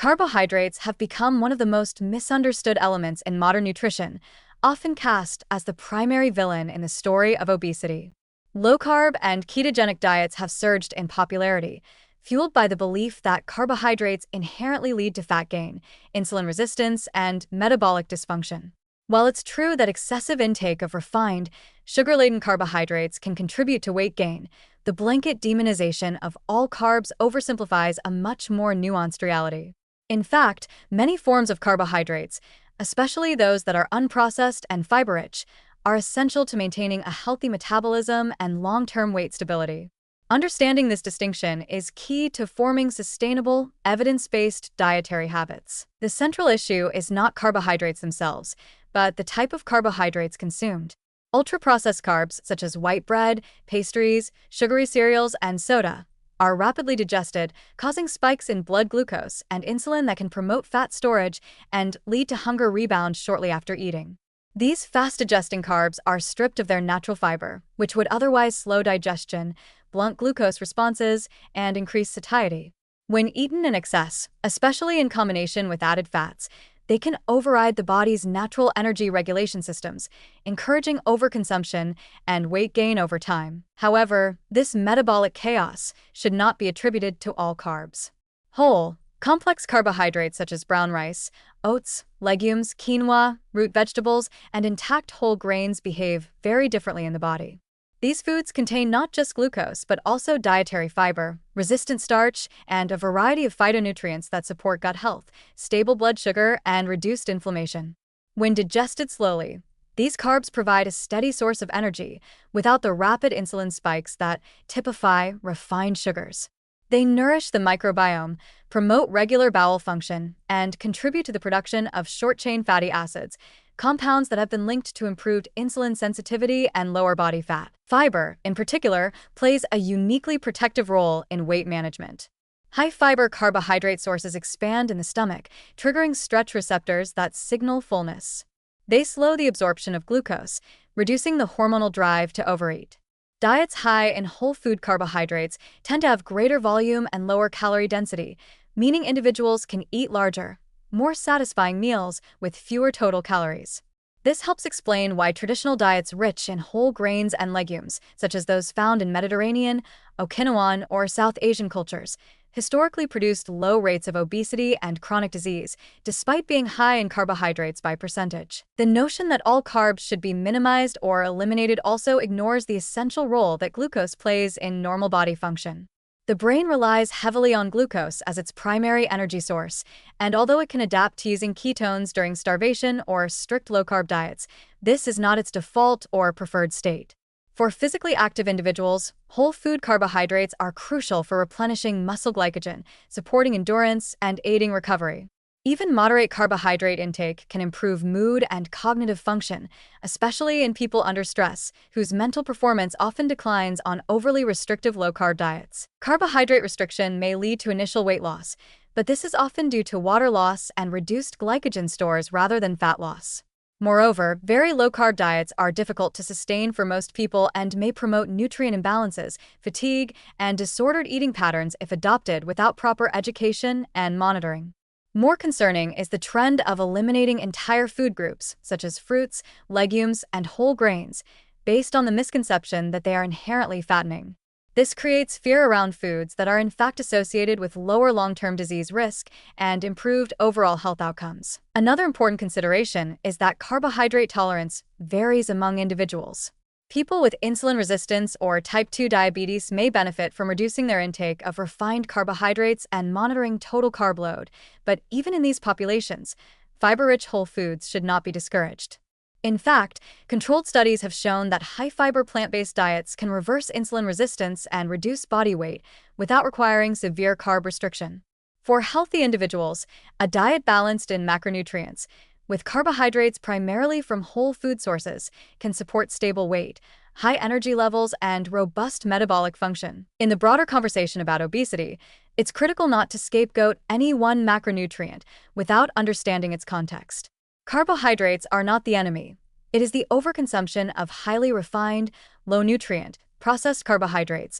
Carbohydrates have become one of the most misunderstood elements in modern nutrition, often cast as the primary villain in the story of obesity. Low-carb and ketogenic diets have surged in popularity, fueled by the belief that carbohydrates inherently lead to fat gain, insulin resistance, and metabolic dysfunction. While it's true that excessive intake of refined, sugar-laden carbohydrates can contribute to weight gain, the blanket demonization of all carbs oversimplifies a much more nuanced reality. In fact, many forms of carbohydrates, especially those that are unprocessed and fiber-rich, are essential to maintaining a healthy metabolism and long-term weight stability. Understanding this distinction is key to forming sustainable, evidence-based dietary habits. The central issue is not carbohydrates themselves, but the type of carbohydrates consumed. Ultra-processed carbs, such as white bread, pastries, sugary cereals, and soda, are rapidly digested, causing spikes in blood glucose and insulin that can promote fat storage and lead to hunger rebound shortly after eating. These fast-digesting carbs are stripped of their natural fiber, which would otherwise slow digestion, blunt glucose responses, and increase satiety. When eaten in excess, especially in combination with added fats, they can override the body's natural energy regulation systems, encouraging overconsumption and weight gain over time. However, this metabolic chaos should not be attributed to all carbs. Whole, complex carbohydrates such as brown rice, oats, legumes, quinoa, root vegetables, and intact whole grains behave very differently in the body. These foods contain not just glucose but also dietary fiber, resistant starch, and a variety of phytonutrients that support gut health, stable blood sugar, and reduced inflammation. When digested slowly, these carbs provide a steady source of energy without the rapid insulin spikes that typify refined sugars. They nourish the microbiome, promote regular bowel function, and contribute to the production of short-chain fatty acids, compounds that have been linked to improved insulin sensitivity and lower body fat. Fiber, in particular, plays a uniquely protective role in weight management. High-fiber carbohydrate sources expand in the stomach, triggering stretch receptors that signal fullness. They slow the absorption of glucose, reducing the hormonal drive to overeat. Diets high in whole food carbohydrates tend to have greater volume and lower calorie density, meaning individuals can eat larger, more satisfying meals with fewer total calories. This helps explain why traditional diets rich in whole grains and legumes, such as those found in Mediterranean, Okinawan, or South Asian cultures, historically produced low rates of obesity and chronic disease, despite being high in carbohydrates by percentage. The notion that all carbs should be minimized or eliminated also ignores the essential role that glucose plays in normal body function. The brain relies heavily on glucose as its primary energy source, and although it can adapt to using ketones during starvation or strict low-carb diets, this is not its default or preferred state. For physically active individuals, whole food carbohydrates are crucial for replenishing muscle glycogen, supporting endurance, and aiding recovery. Even moderate carbohydrate intake can improve mood and cognitive function, especially in people under stress, whose mental performance often declines on overly restrictive low-carb diets. Carbohydrate restriction may lead to initial weight loss, but this is often due to water loss and reduced glycogen stores rather than fat loss. Moreover, very low-carb diets are difficult to sustain for most people and may promote nutrient imbalances, fatigue, and disordered eating patterns if adopted without proper education and monitoring. More concerning is the trend of eliminating entire food groups, such as fruits, legumes, and whole grains, based on the misconception that they are inherently fattening. This creates fear around foods that are in fact associated with lower long-term disease risk and improved overall health outcomes. Another important consideration is that carbohydrate tolerance varies among individuals. People with insulin resistance or type 2 diabetes may benefit from reducing their intake of refined carbohydrates and monitoring total carb load, but even in these populations, fiber-rich whole foods should not be discouraged. In fact, controlled studies have shown that high-fiber plant-based diets can reverse insulin resistance and reduce body weight without requiring severe carb restriction. For healthy individuals, a diet balanced in macronutrients, with carbohydrates primarily from whole food sources, can support stable weight, high energy levels, and robust metabolic function. In the broader conversation about obesity, it's critical not to scapegoat any one macronutrient without understanding its context. Carbohydrates are not the enemy. It is the overconsumption of highly refined, low-nutrient, processed carbohydrates,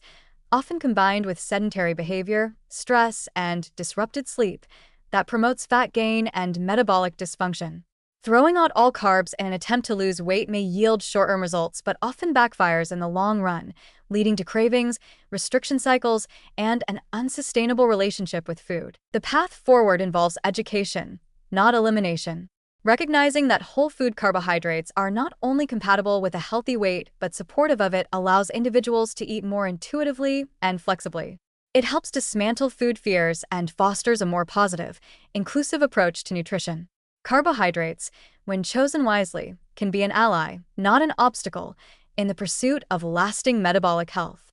often combined with sedentary behavior, stress, and disrupted sleep, that promotes fat gain and metabolic dysfunction. Throwing out all carbs in an attempt to lose weight may yield short-term results, but often backfires in the long run, leading to cravings, restriction cycles, and an unsustainable relationship with food. The path forward involves education, not elimination. Recognizing that whole food carbohydrates are not only compatible with a healthy weight but supportive of it allows individuals to eat more intuitively and flexibly. It helps dismantle food fears and fosters a more positive, inclusive approach to nutrition. Carbohydrates, when chosen wisely, can be an ally, not an obstacle, in the pursuit of lasting metabolic health.